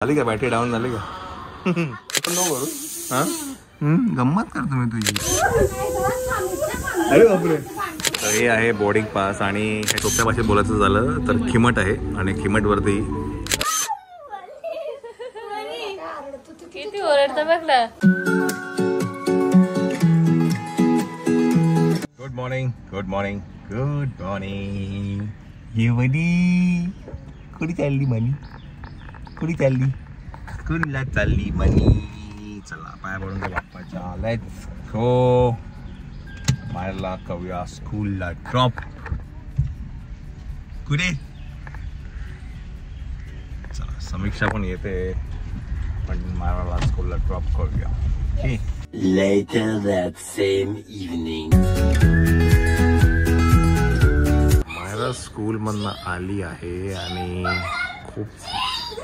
झाली का battery down झाली का? नो करू हा गंमत करतो मी तुझी. अरे बापरे. तर हे आहे बोर्डिंग पास आणि हे सोप्या भाषेत बोलायचं झालं तर खिमट आहे आणि खिमट वरती किती ओरडतं बघ ना. Good morning good morning good morning. येवडी कुठे चालली मनी? कुठे चालली? स्कूलला चालली मनी. चला पाया पडून बाप्पाच्या. Let's go. मायला करूया स्कूलला ड्रॉप. कुठे? चला समीक्षा पण येते पण मायला स्कूलला ड्रॉप करूया. Later that same evening. Myra school मधनं आली आहे आणि खूप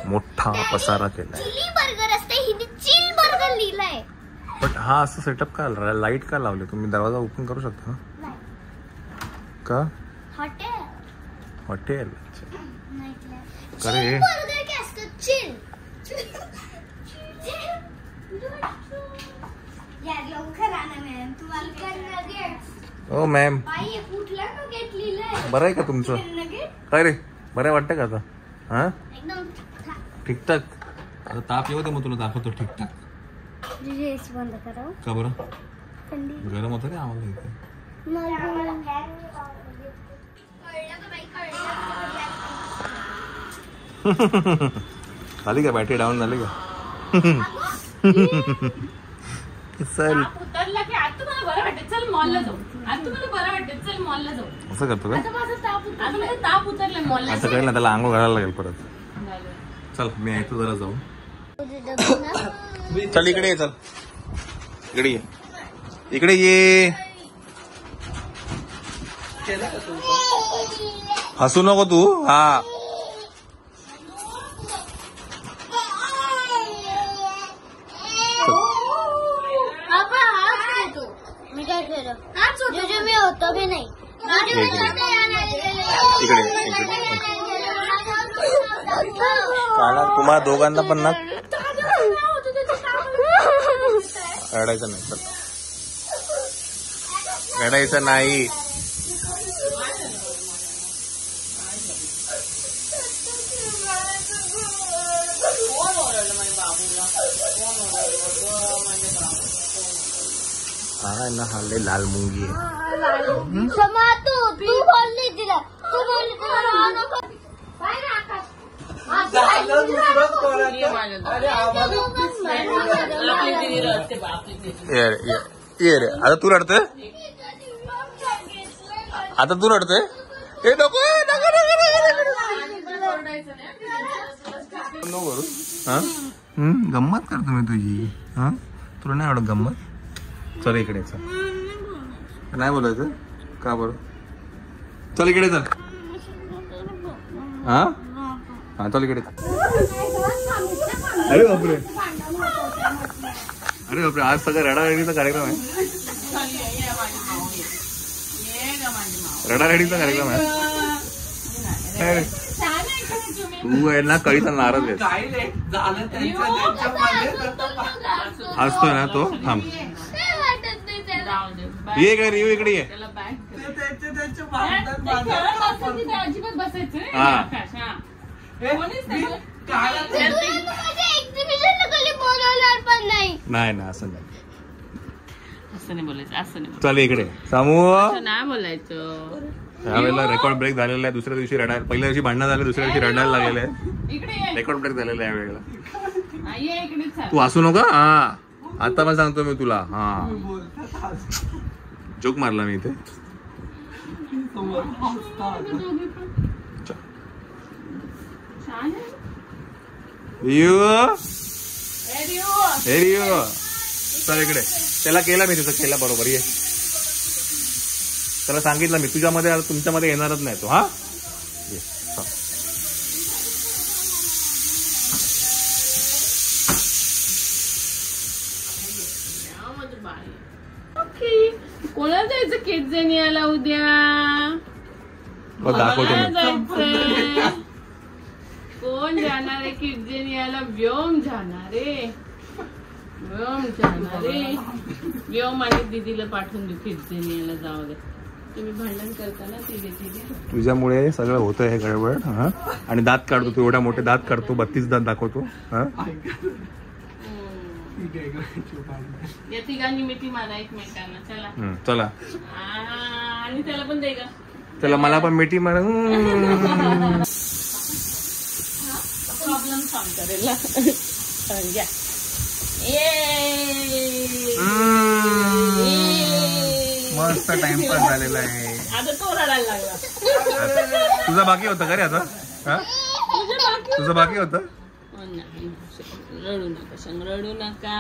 मोठा पसारा केलाय. चिली बर्गर असते, हिने चिल बर्गर लिहिलंय. पण हा असं सेटअप का लाईट का लावले तुम्ही? दरवाजा ओपन करू शकता ना का? हॉटेल हॉटेल चिल करे बर्गर काय असतं? चिल यार लवकर आणा मॅम, तुम्हाला काय नगेट्स. ओ मॅम बाई कुठला नगेट लिहिलंय? बरं आहे का तुमचं? नगेट काय रे बरं वाटतं का आता? हा एकदम ठीकठाक. आता ताप येऊ दे मग तुला दाखवतो ठीकठाक. रेस बंद करा. का बरं? थंडी गरम होतं रे आम्हाला इथे. झाली का बॅटरी डाऊन झाली का? चल उतरला की आता मला बरं वाटत. चल मॉलला जाऊ. आता मला बरं वाटत. चल मॉलला जाऊ. असं करतो का? आता माझा ताप उतरला मॉलला. असं कळलं ना त्याला आंघोळ घालायला लागेल परत. चल मी येतो जरा जाऊ. चल इकडे ये. चल इकडे ये. इकडे ये. हसू नको तू. हा मी काय केलं? जो मी होतो भी नाही. इकडे तुम्हाला दोघांना पण ना रडायचं नाही. चल रडायचं नाही. हा ना हल्ले लाल मुंगी आहे. क्षमा तू बोलली तिला. तू बोलली तिला. ये रे आता तू रडते. आता तू रडते. हे नको करू. हा गंमत करतो मी तुझी. हा तुला नाही आवडत गंमत? चल इकडे. चल नाही बोलायचं का बरं? चल इकडे. चल हा हा चल इकडे. अरे बापरे. अरे बापरे आज सगळं रडारडीचा कार्यक्रम आहे. रडारडीचा कार्यक्रम आहे. तू आहे ना कळीचा नाराज आहे. हसतोय ना तो. थांब ये घरी येऊ. इकडे ये. अजिबात बसायचं नाही ना असं नाही. असं नाही बोलायचं. असं नाही चल इकडे सामू. नाही बोलायचं. यावेळेला रेकॉर्ड ब्रेक झालेला आहे. दुसऱ्या दिवशी रडायला, पहिल्या दिवशी भांडणं झाले, दुसऱ्या दिवशी रडायला लागलेलं आहे. इकडे रेकॉर्ड ब्रेक झालेला आहे यावेळेला. ये इकडे. तू हसू नका. हा आता पण सांगतो मी तुला. हा जोक मारला मी इथे. चल इकडे. त्याला केला मी तुझं केला बरोबर. ये त्याला सांगितलं मी तुझ्यामध्ये तुमच्यामध्ये येणारच नाही तो. हा ये. कोणाला जायचं केक याला उद्या? दाखवतो मी. जायचंय कोण जाणार आहे किडजेनियाला? व्योम जाणार आहे. व्योम आणि दीदीला पाठवून देऊ किडजेनियाला जावं. तुम्ही भांडण करता ना तिघे. तुझ्यामुळे सगळं होतं हे गडबड. हा आणि दात काढतो तू, एवढा मोठे दात काढतो, 32 दात दाखवतो. हा या तिघांनी मिठी मारा एकमेकांना. चला चला आणि त्याला पण दे ग. चला मला पण मिठी मारा. प्रॉब्लेम सॉल्व करेल. मस्त टाइमपास झालेला आहे. आता तो रडायला लागला. तुझा बाकी होता का रे आता? तुझं बाकी होतं? रडू नका संग, रडू नका.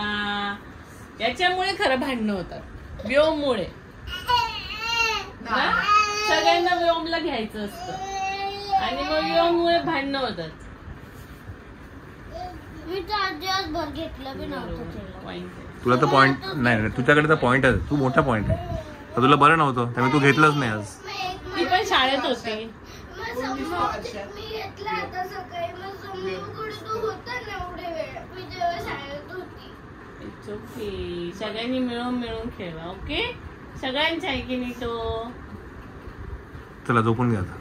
याच्यामुळे खरं भांडणं होतात, व्योममुळे. सगळ्यांना व्योमला घ्यायचं असतं आणि मग व्योममुळे भांडणं होतात. मी तर दिवसभर घेतलं बी नव्हतं. तुला तर पॉइंट नाही, तुझ्याकडे तर पॉइंट आहे, तू मोठा पॉइंट आहे. तर तुला बरं नव्हतं त्यामुळे तू घेतलंच नाही आज. ती पण शाळेत होती. मी घेतलं आता सकाळी. होता ना एवढे वेळ मी जेव्हा शाळेत होती. It's okay. सगळ्यांनी मिळून खेळा. ओके, सगळ्यांच्या आहे की नाही तो. चला झोपून घ्या आता.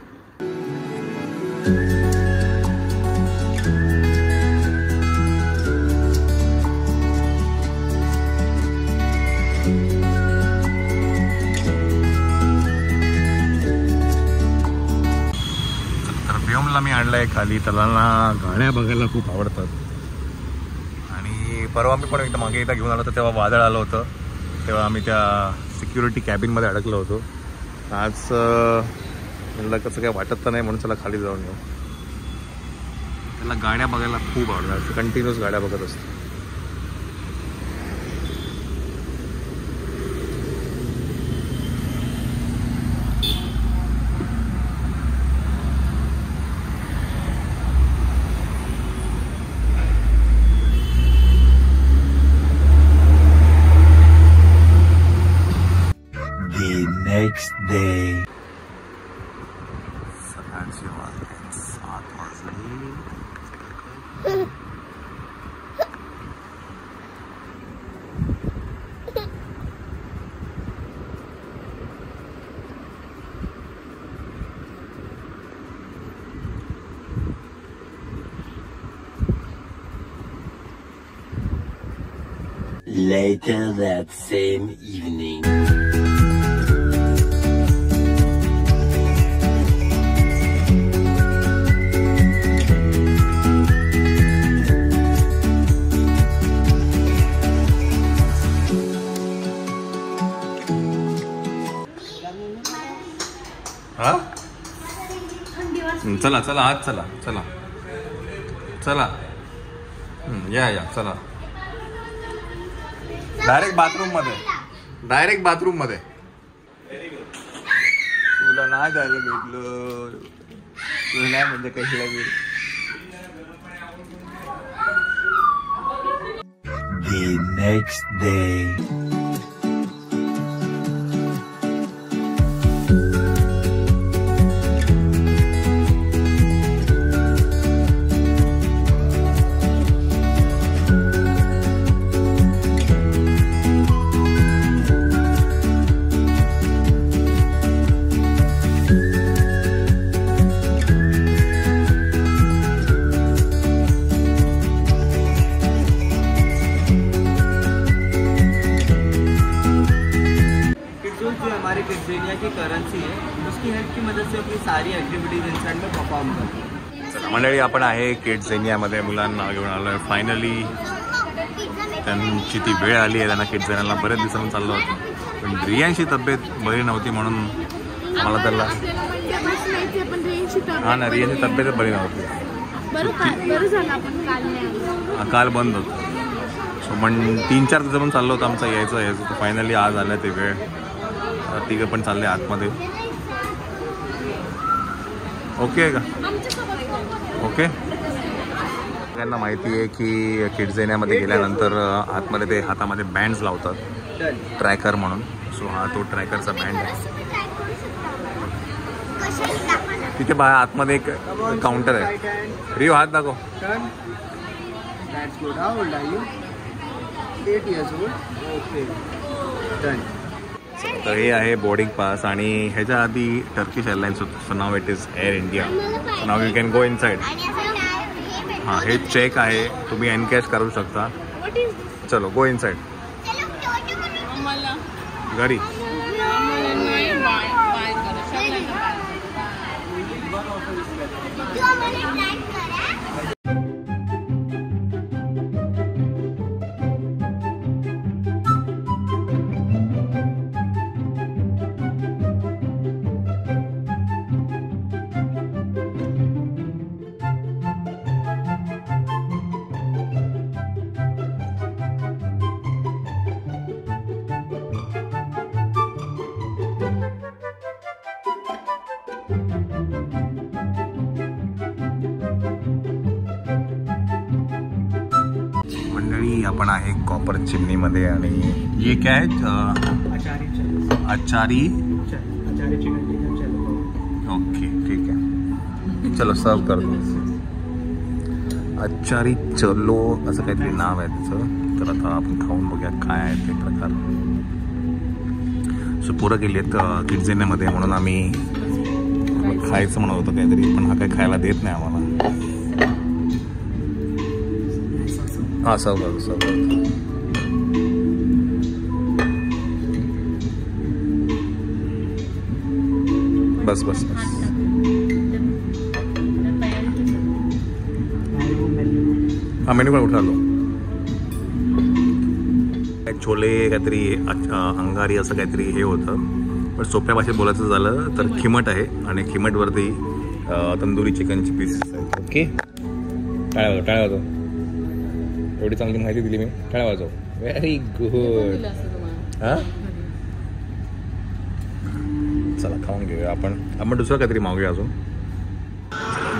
व्योमला मी आणलाय खाली. त्याला ना गाड्या बघायला खूप आवडतात. आणि परवा मी पण एकदा मागे एकदा घेऊन आलो होतो, तेव्हा वादळ आलं होतं. तेव्हा आम्ही त्या सिक्युरिटी कॅबिनमध्ये अडकलो होतो. आज मला कसं काय वाटत तर नाही, म्हणून चला खाली जाऊन येऊ. त्याला गाड्या बघायला खूप आवडतात. कंटिन्युअस गाड्या बघत असतो. Next day. सकाळची वाजले 7 वाजले. Later that same evening. चला चला आज चला चला चला. या चला. डायरेक्ट बाथरूम मध्ये. तुला नाही जायला भेटलं. तुला नाही म्हणजे कशाला भेट. The next day. किड्जेनिया की करेंसी है, उसकी हेल्प की मदद से अपनी सारी ॲक्टिव्हिटीज इनसाइड में परफॉर्म करतो. चला मंडळी, आपण आहे किड्जेनियामध्ये मुलांना घेऊन आलोय. फायनली त्यांची ती वेळ आली आहे. त्यांना किड्जेनियाला बरेच दिवसांनी चाललं होतं, पण रियांची तब्येत बरी नव्हती म्हणून मला त्याला हा ना रियांची तब्येत बरी नव्हती. काल बंद होतं. सो पण 3-4 दिवसापासून चाललं होतं आमचं यायचं. तर फायनली आज आलं ते वेळ. तिघं पण चालले आतमध्ये. ओके आहे का? ओके. सगळ्यांना माहिती आहे की किड्जेनियामध्ये गेल्यानंतर आतमध्ये ते हातामध्ये बँड्स लावतात ट्रॅकर म्हणून. सो हा तो ट्रॅकरचा बँड आहे. तिथे बाहेर आतमध्ये एक काउंटर आहे. रिओ हात दाखव. Turn. That's good. How old are you? 8 years old. Okay. Done. तर हे आहे बोर्डिंग पास आणि ह्याच्या आधी टर्किश एअरलाइन्स होतं. So now it is air India. Now you can go in side. हां हे चेक आहे, तुम्ही एनकॅश करू शकता. चलो गो इन साइड. आम्हाला घरी नाही बाय करा सगळ्यांना मंडळी आपण आहे कॉपर चिमणीमध्ये आणि हे काय आचारी. ओके ठीक आहे, चलो सर्व करतो. आचारी चलो असं काहीतरी नाव आहे त्याचं. तर आता आपण खाऊन बघूया काय आहे ते प्रकार. सो पोरं गेली आहेत किड्झेन्यामध्ये म्हणून आम्ही खायचं म्हणत होतं काहीतरी, पण हा काही खायला देत नाही आम्हाला. हां सर्व करतो सर्व करतो. बस बस बस. हा मेन्यू पण उठालो. छोले काहीतरी अंगारी असं काहीतरी हे होतं, पण सोप्या भाषेत बोलायचं झालं तर खिमट आहे आणि खिमटवरती तंदुरी चिकनची पीसेस आहेत. ओके टाळ्या वाजव टाळ्या वाजव. एवढी चांगली माहिती दिली मी. टाळ्या वाजव. Very good. हां चला खाऊन घेऊया आपण. आपण दुसरं काहीतरी मागूया अजून.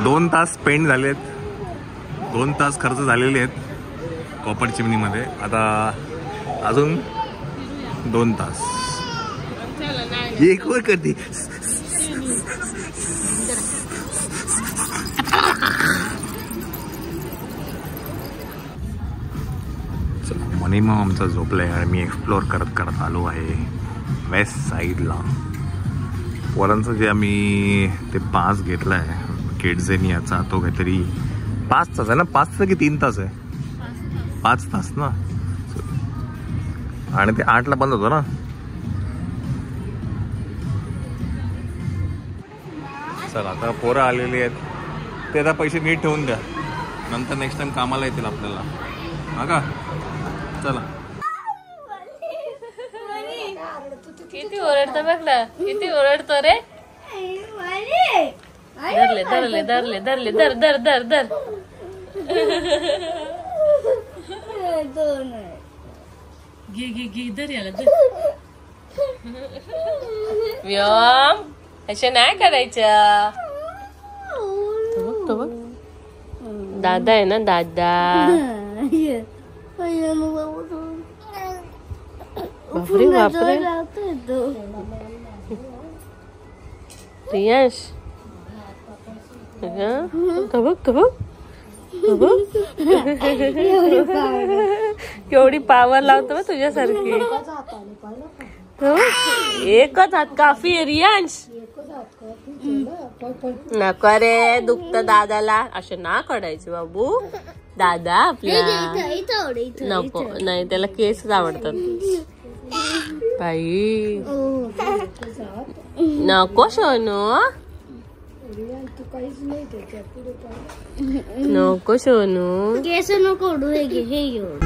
2 तास स्पेंड झाले आहेत, 2 तास खर्च झालेले आहेत कॉपर चिमणीमध्ये. आता अजून 2 तास. एक वर करते. चला मनीमा आमचा झोपलाय आणि मी एक्सप्लोअर करत करत आलो आहे वेस्ट साईडला. पोरांचं जे आम्ही ते पास घेतला आहे किड्झेनियाचा, तो काहीतरी 5 तास आहे ना. 5 तास की 3 तास आहे? 5 तास ना. आणि ते 8ला बंद होतं ना. चला आता पोरं आलेली आहेत, ते आता पैसे नीट ठेवून द्या, नंतर नेक्स्ट टाइम कामाला येतील आपल्याला. हा का? चला. किती ओरडतो बघ ना, किती ओरडतो रे. धरले धरले धरले धरले धर धर धर धर. घे घे घे धर याला धर. व्यायाम अशा नाही करायच्या. तो बघ दादा आहे ना दादा. बापरे बापरे. प्रियांश तो बघ तो बघ तो बघ केवढी पावर लावतो तुझ्यासारखी. एकच हात काफी आहे रियांश. नको रे दुखत दादाला. असं ना काढायचं बाबू. दादा आपल्या नको नाही, त्याला केस आवडतात बाई. नको सोनू नको सोनू. केस नको हे घेऊन